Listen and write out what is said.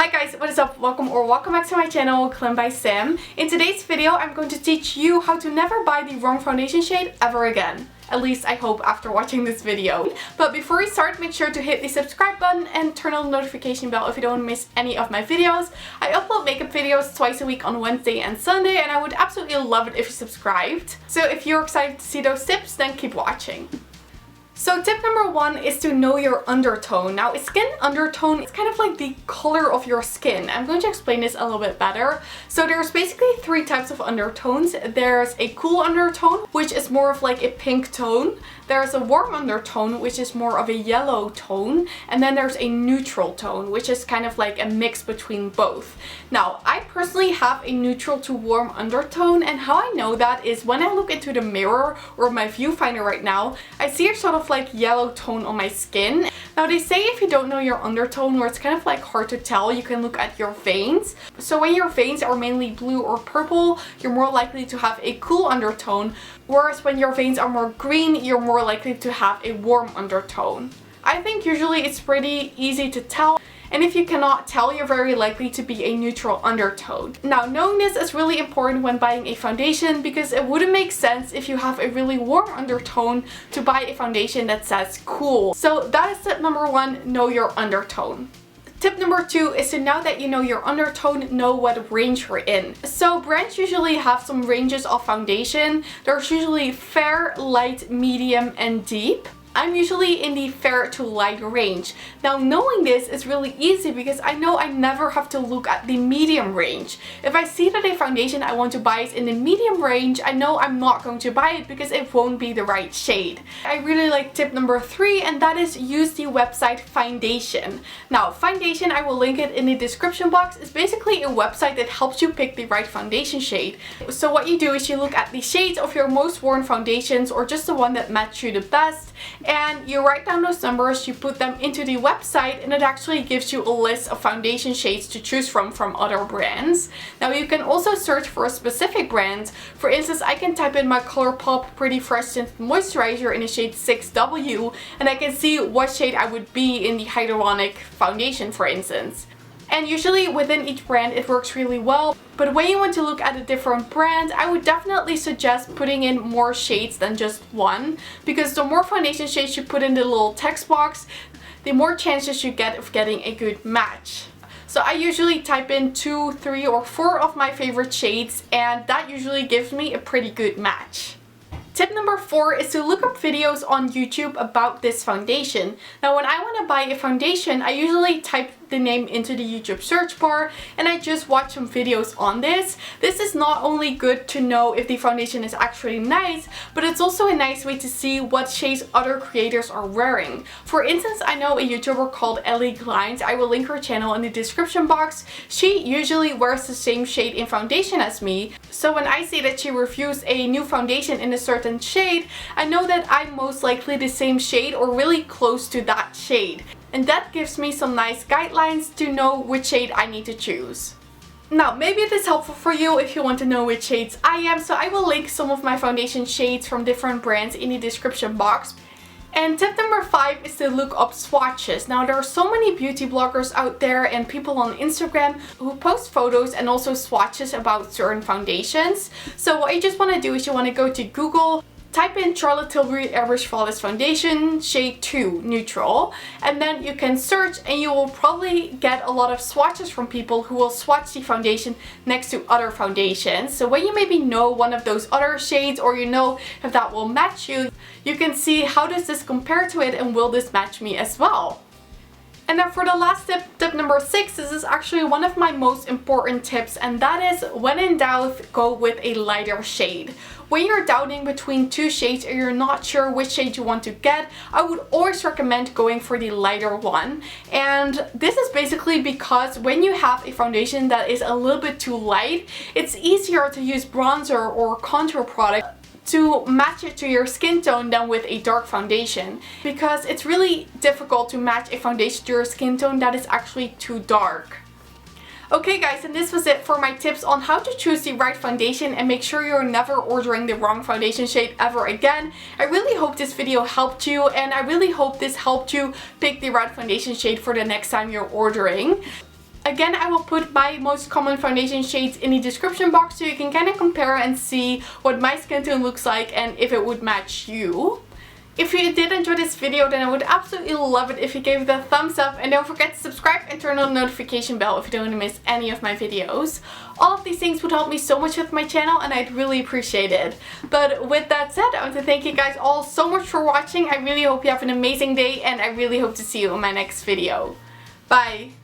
Hi guys, what is up? Welcome back to my channel, Glam By Sam. In today's video, I'm going to teach you how to never buy the wrong foundation shade ever again. At least I hope after watching this video. But before we start, make sure to hit the subscribe button and turn on the notification bell if you don't miss any of my videos. I upload makeup videos twice a week on Wednesday and Sunday, and I would absolutely love it if you subscribed. So if you're excited to see those tips, then keep watching. So tip number one is to know your undertone. Now, skin undertone is kind of like the color of your skin. I'm going to explain this a little bit better. So there's basically three types of undertones. There's a cool undertone, which is more of like a pink tone. There's a warm undertone, which is more of a yellow tone. And then there's a neutral tone, which is kind of like a mix between both. Now, I personally have a neutral to warm undertone, and how I know that is when I look into the mirror or my viewfinder right now, I see a sort of like yellow tone on my skin. Now, they say if you don't know your undertone, or it's kind of like hard to tell, you can look at your veins. So when your veins are mainly blue or purple, you're more likely to have a cool undertone, whereas when your veins are more green, you're more likely to have a warm undertone. I think usually it's pretty easy to tell. And if you cannot tell, you're very likely to be a neutral undertone. Now, knowing this is really important when buying a foundation, because it wouldn't make sense if you have a really warm undertone to buy a foundation that says cool. So that is tip number one, know your undertone. Tip number two is to, now that you know your undertone, know what range you're in. So brands usually have some ranges of foundation. There's usually fair, light, medium, and deep. I'm usually in the fair to light range. Now, knowing this is really easy because I know I never have to look at the medium range. If I see that a foundation I want to buy is in the medium range, I know I'm not going to buy it because it won't be the right shade. I really like tip number three, and that is use the website Foundation. Now, Foundation, I will link it in the description box, is basically a website that helps you pick the right foundation shade. So what you do is you look at the shades of your most worn foundations, or just the one that match you the best, and you write down those numbers, you put them into the website, and it actually gives you a list of foundation shades to choose from other brands. Now, you can also search for a specific brand. For instance, I can type in my ColourPop Pretty Fresh Tinted Moisturizer in the shade 6W, and I can see what shade I would be in the hyaluronic foundation, for instance. And usually within each brand it works really well, but when you want to look at a different brand, I would definitely suggest putting in more shades than just one, because the more foundation shades you put in the little text box, the more chances you get of getting a good match. So I usually type in 2, 3, or 4 of my favorite shades, and that usually gives me a pretty good match. Tip number four is to look up videos on YouTube about this foundation. Now, when I want to buy a foundation, I usually type the name into the YouTube search bar and I just watch some videos on this. This is not only good to know if the foundation is actually nice, but it's also a nice way to see what shades other creators are wearing. For instance, I know a YouTuber called Ellie Glines. I will link her channel in the description box. She usually wears the same shade in foundation as me. So when I see that she reviews a new foundation in a certain shade, I know that I'm most likely the same shade or really close to that shade. And that gives me some nice guidelines to know which shade I need to choose. Now, maybe it is helpful for you if you want to know which shades I am, so I will link some of my foundation shades from different brands in the description box. And tip number five is to look up swatches. Now, there are so many beauty bloggers out there and people on Instagram who post photos and also swatches about certain foundations. So what you just want to do is you want to go to Google, type in Charlotte Tilbury Airbrush Flawless Foundation shade 2 neutral, and then you can search and you will probably get a lot of swatches from people who will swatch the foundation next to other foundations. So when you maybe know one of those other shades, or you know if that will match you, you can see how does this compare to it and will this match me as well. And then for the last tip, tip number six, this is actually one of my most important tips, and that is, when in doubt, go with a lighter shade. When you're doubting between two shades or you're not sure which shade you want to get, I would always recommend going for the lighter one. And this is basically because when you have a foundation that is a little bit too light, it's easier to use bronzer or contour product to match it to your skin tone than with a dark foundation, because it's really difficult to match a foundation to your skin tone that is actually too dark. Okay guys, and this was it for my tips on how to choose the right foundation and make sure you're never ordering the wrong foundation shade ever again. I really hope this video helped you, and I really hope this helped you pick the right foundation shade for the next time you're ordering. Again, I will put my most common foundation shades in the description box so you can kind of compare and see what my skin tone looks like and if it would match you. If you did enjoy this video, then I would absolutely love it if you gave it a thumbs up, and don't forget to subscribe and turn on the notification bell if you don't want to miss any of my videos. All of these things would help me so much with my channel and I'd really appreciate it. But with that said, I want to thank you guys all so much for watching. I really hope you have an amazing day and I really hope to see you in my next video. Bye!